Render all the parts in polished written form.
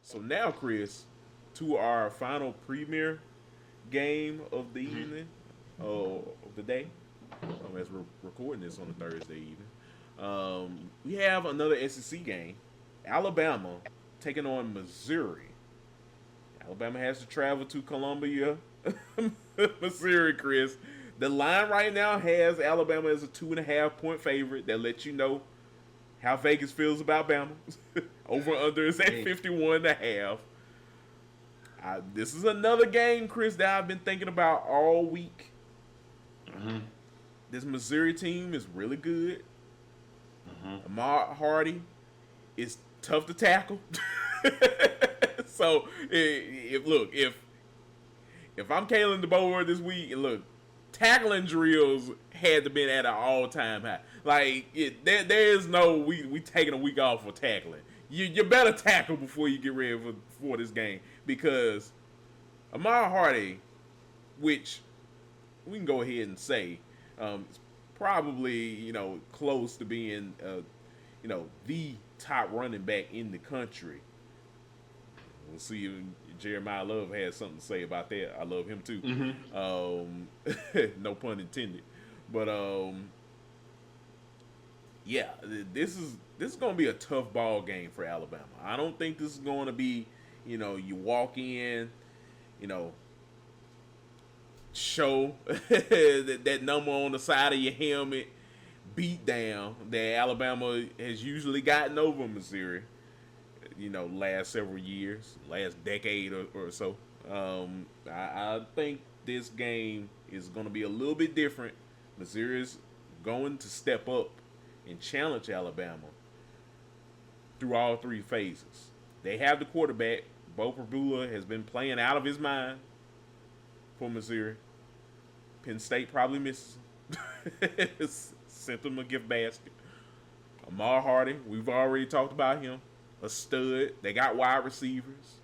So now, Chris, to our final premier game of the Hmm. evening, of the day. As we're recording this on a Thursday evening, we have another SEC game. Alabama taking on Missouri. Alabama has to travel to Columbia, Missouri, Chris. The line right now has Alabama as a 2.5 point favorite. That lets you know how Vegas feels about Bama. Over under is at Hey, 51.5. This is another game, Chris, that I've been thinking about all week. hmm This Missouri team is really good. hmm Ahmad Hardy is tough to tackle. So if I'm Kalen DeBoer this week, look, tackling drills had to been at an all time high. There is no we taking a week off for tackling. You better tackle before you get ready for this game because Amar Hardy, which we can go ahead and say, is probably close to being the top running back in the country. We'll see if Jeremiah Love has something to say about that. I love him too. hmm Um, no pun intended. But yeah, this is going to be a tough ball game for Alabama. I don't think this is going to be, you walk in, you know, show that number on the side of your helmet beat down that Alabama has usually gotten over Missouri. Last several years, last decade or so. I think this game is going to be a little bit different. Missouri's going to step up and challenge Alabama through all three phases. They have the quarterback. Bo Perbula has been playing out of his mind for Missouri. Penn State probably misses him. Sent them a gift basket. Amar Hardy, we've already talked about him. A stud. They got wide receivers.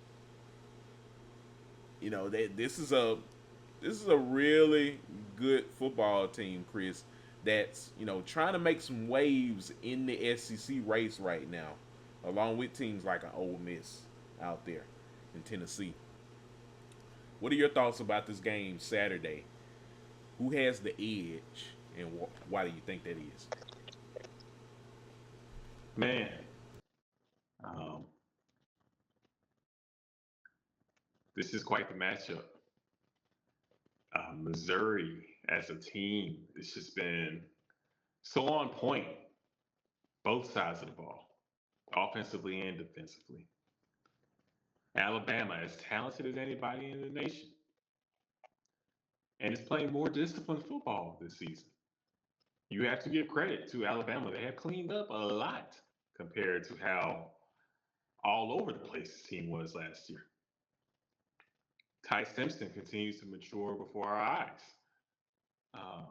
This is a really good football team, Chris. That's trying to make some waves in the SEC race right now, along with teams like an Ole Miss out there in Tennessee. What are your thoughts about this game Saturday? Who has the edge, and why do you think that is? Man, um, this is quite the matchup. Missouri as a team, it's just been so on point, both sides of the ball, offensively and defensively. Alabama, as talented as anybody in the nation, and is playing more disciplined football this season. You have to give credit to Alabama. They have cleaned up a lot compared to how all over the place this team was last year. Ty Simpson continues to mature before our eyes. Um,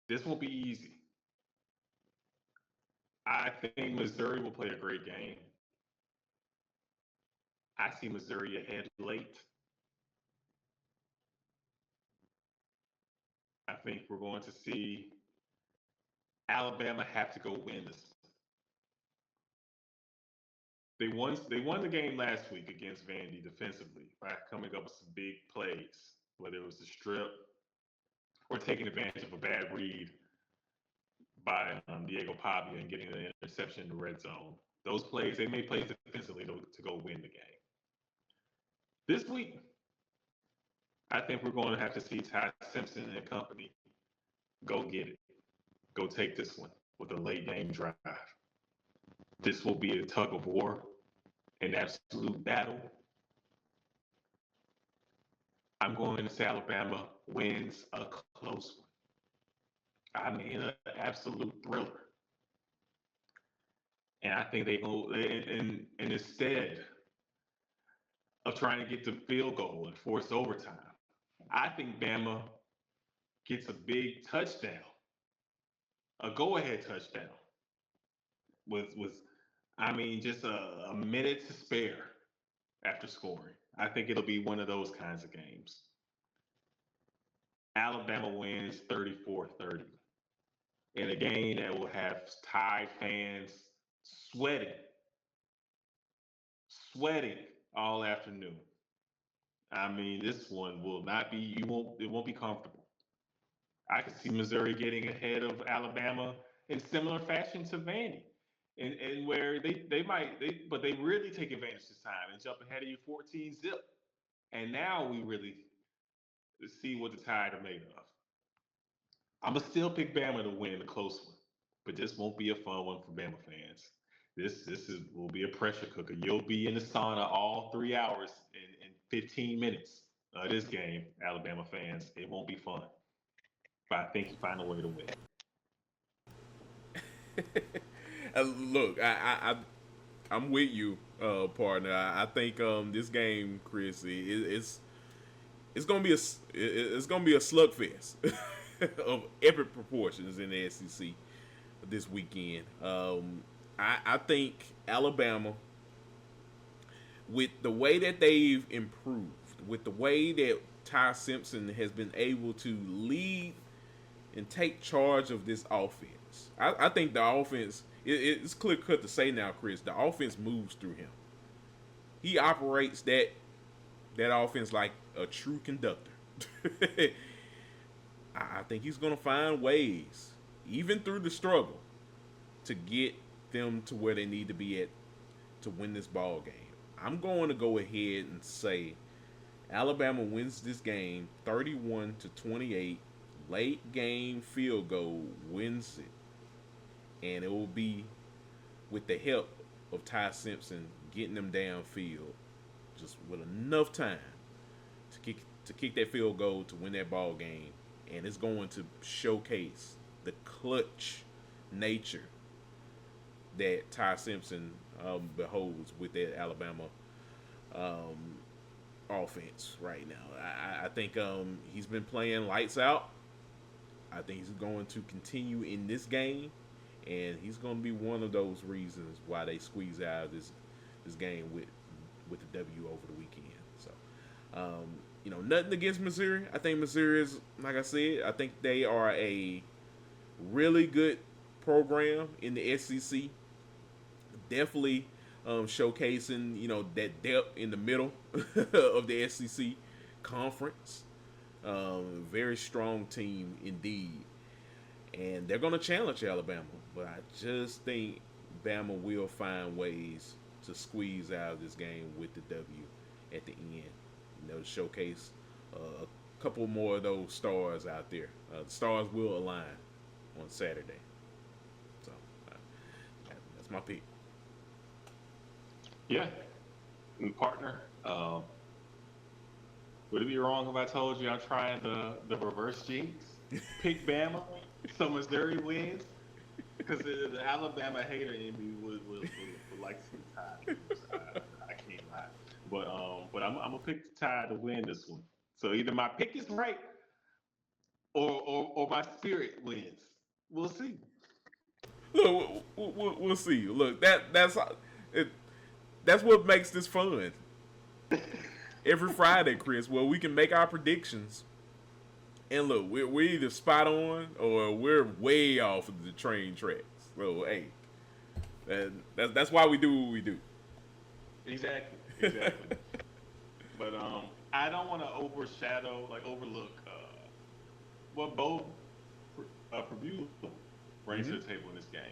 this won't be easy. I think Missouri will play a great game. I see Missouri ahead late. I think we're going to see Alabama have to go win this. They won the game last week against Vandy defensively by coming up with some big plays, whether it was the strip or taking advantage of a bad read by Diego Pavia and getting an interception in the red zone. Those plays, they made plays defensively to go win the game. This week, I think we're going to have to see Ty Simpson and company go get it. Go take this one with a late game drive. This will be a tug of war, an absolute battle. I'm going to say Alabama wins a close one. I mean, an absolute thriller. And I think they go, and instead of trying to get the field goal and force overtime, I think Bama gets a big touchdown, a go ahead touchdown with I mean, just a minute to spare after scoring. I think it'll be one of those kinds of games. Alabama wins 34-30. in a game that will have Tide fans sweating, sweating all afternoon. I mean, this one will not be. It won't be comfortable. I could see Missouri getting ahead of Alabama in similar fashion to Vandy, and where but they really take advantage this time and jump ahead of you 14 zip. And now we really see what the Tide are made of. I'm gonna still pick Bama to win the close one, but this won't be a fun one for Bama fans. This will be a pressure cooker. You'll be in the sauna all 3 hours and 15 minutes of this game, Alabama fans. It won't be fun, but I think you find a way to win. Look, I'm with you, partner. I think this game, Chris, it's gonna be it's gonna be a slugfest of epic proportions in the SEC this weekend. I think Alabama, with the way that they've improved, with the way that Ty Simpson has been able to lead and take charge of this offense. I think the offense, it's clear cut to say now, Chris, the offense moves through him. He operates that offense like a true conductor. I think he's going to find ways, even through the struggle, to get them to where they need to be at to win this ball game. I'm going to go ahead and say Alabama wins this game 31-28. Late game field goal wins it, and it will be with the help of Ty Simpson getting them downfield, just with enough time to kick that field goal to win that ball game, and it's going to showcase the clutch nature that Ty Simpson beholds with that Alabama um, offense right now. I think he's been playing lights out. I think he's going to continue in this game, and he's going to be one of those reasons why they squeeze out this game with the W over the weekend. So, nothing against Missouri. I think Missouri is, like I said, I think they are a really good program in the SEC. Definitely showcasing that depth in the middle of the SEC conference. Very strong team indeed, and they're going to challenge Alabama. But I just think Bama will find ways to squeeze out of this game with the W at the end. To showcase a couple more of those stars out there. The stars will align on Saturday. So that's my pick. Yeah, and partner. Would it be wrong if I told you I'm trying the reverse jinx? Pick Bama, so Missouri wins, because the Alabama hater in me would like to see the Tide lose. I can't lie, but I'm gonna pick the Tide to win this one. So either my pick is right, or my spirit wins. We'll see. Look, we'll see. Look, it, that's what makes this fun. Every Friday, Chris, where we can make our predictions. And look, we're either spot on or we're way off of the train tracks. So, hey, that's why we do what we do. Exactly, exactly. But I don't want to overlook what Bo Purdue brings to the table in this game.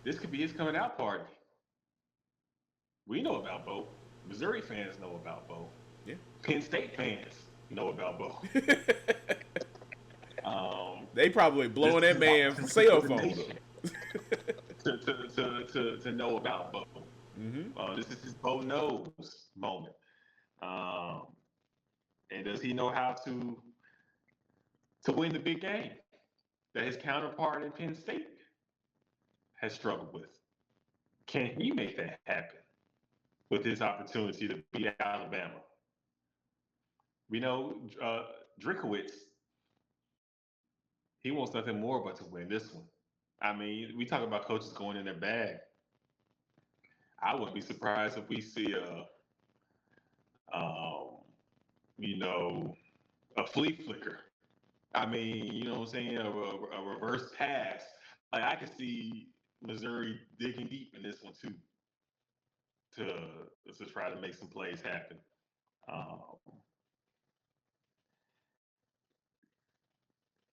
This could be his coming out party. We know about Bo. Missouri fans know about Bo. Yeah. Penn State fans know about Bo. They probably blowing that man's cell phone to know about Bo. This is his Bo knows moment. And does he know how to win the big game that his counterpart in Penn State has struggled with? Can he make that happen with his opportunity to beat Alabama? We know Drinkowitz, he wants nothing more but to win this one. I mean, we talk about coaches going in their bag. I wouldn't be surprised if we see um, a flea flicker I mean, you know what I'm saying? A reverse pass. Like I could see Missouri digging deep in this one too to try to make some plays happen. Um,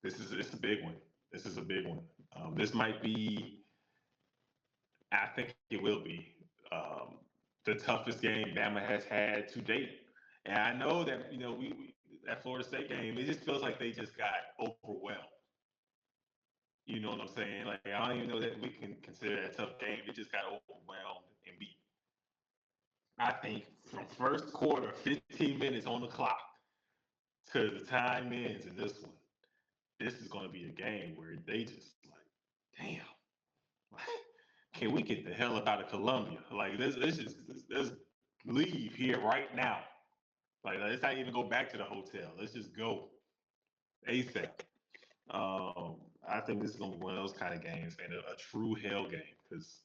this is a big one. This is a big one. This might be. I think it will be the toughest game Bama has had to date. And I know that we that Florida State game, it just feels like they just got overwhelmed. You know what I'm saying? Like I don't even know that we can consider that a tough game. It just got overwhelmed and beat. I think from first quarter, 15 minutes on the clock to the time ends in this one, this is going to be a game where they just like, damn, can we get the hell up out of Columbia? Like let's leave here right now. Like let's not even go back to the hotel. Let's just go ASAP. I think this is gonna be one of those kind of games and a true hell game because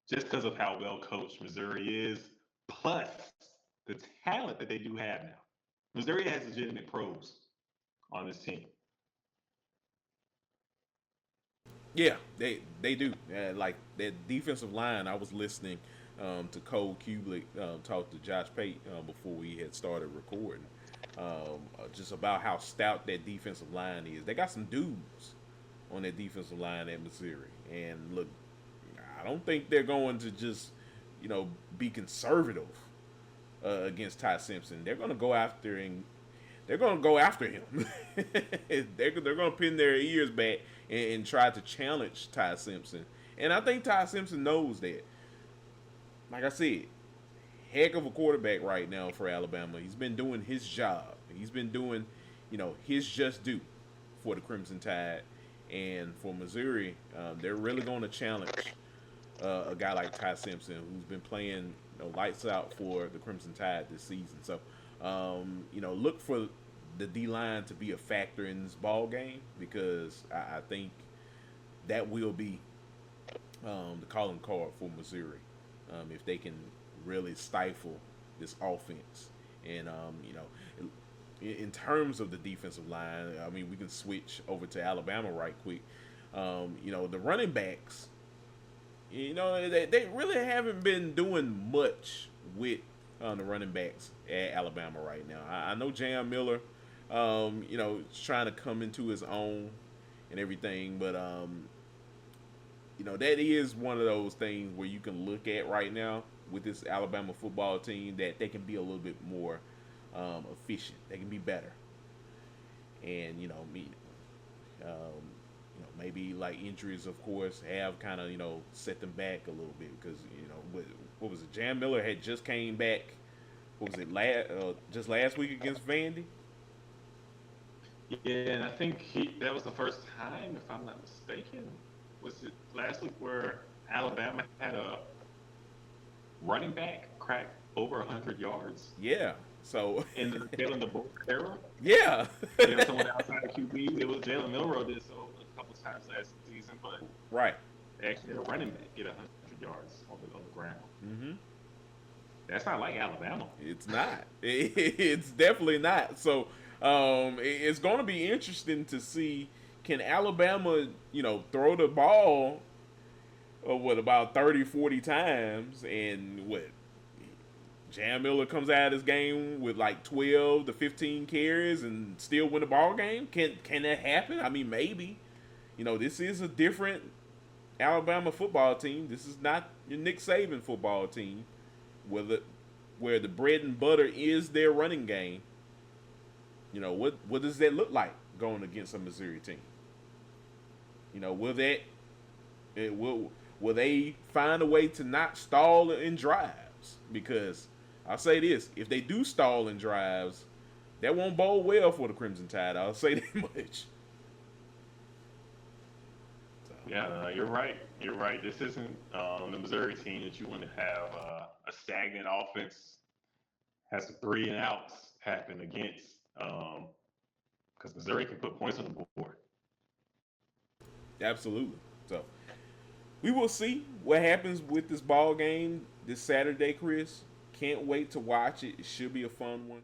just because of how well coached Missouri is, plus the talent that they do have now. Missouri has legitimate pros on this team. Yeah, they do. Like that defensive line. I was listening to Cole Kublik talk to Josh Pate before we had started recording, just about how stout that defensive line is. They got some dudes on that defensive line at Missouri, and look, I don't think they're going to just be conservative against Ty Simpson. They're going to go after him. They're going to pin their ears back and try to challenge Ty Simpson. And I think Ty Simpson knows that. Like I said, heck of a quarterback right now for Alabama. He's been doing his job. He's been doing, his just due for the Crimson Tide. And for Missouri, they're really going to challenge a guy like Ty Simpson, who's been playing lights out for the Crimson Tide this season. So, look for the D line to be a factor in this ball game because I think that will be the calling card for Missouri if they can really stifle this offense. And in terms of the defensive line, I mean, we can switch over to Alabama right quick. The running backs, they really haven't been doing much with the running backs at Alabama right now. I know Jam Miller, is trying to come into his own and everything, but that is one of those things where you can look at right now with this Alabama football team that they can be a little bit more efficient. They can be better, and maybe like injuries, of course, have kind of set them back a little bit because what was it? Jam Miller had just came back. What was it? Just last week against Vandy. Yeah, and I think that was the first time, if I'm not mistaken, was it last week where Alabama had a running back crack over 100 yards Yeah. So in the Jalen DeBoer era? yeah. Someone outside of QB. It was Jalen Milrow did so a couple times last season, but Right. actually a running back get 100 yards on the ground. Mm-hmm. That's not like Alabama. It's not. It's definitely not. So it's going to be interesting to see, can Alabama, throw the ball about 30, 40 times, and Jam Miller comes out of this game with like 12 to 15 carries and still win the ball game? Can that happen? I mean, maybe. This is a different Alabama football team. This is not your Nick Saban football team, where the bread and butter is their running game. What does that look like going against a Missouri team? Will they find a way to not stall in drives? Because I'll say this: if they do stall in drives, that won't bode well for the Crimson Tide. I'll say that much. Yeah, you're right. You're right. This isn't the Missouri team that you want to have a stagnant offense, has some 3 and outs happen against, because Missouri can put points on the board. Absolutely. So we will see what happens with this ball game this Saturday, Chris. Can't wait to watch it. It should be a fun one.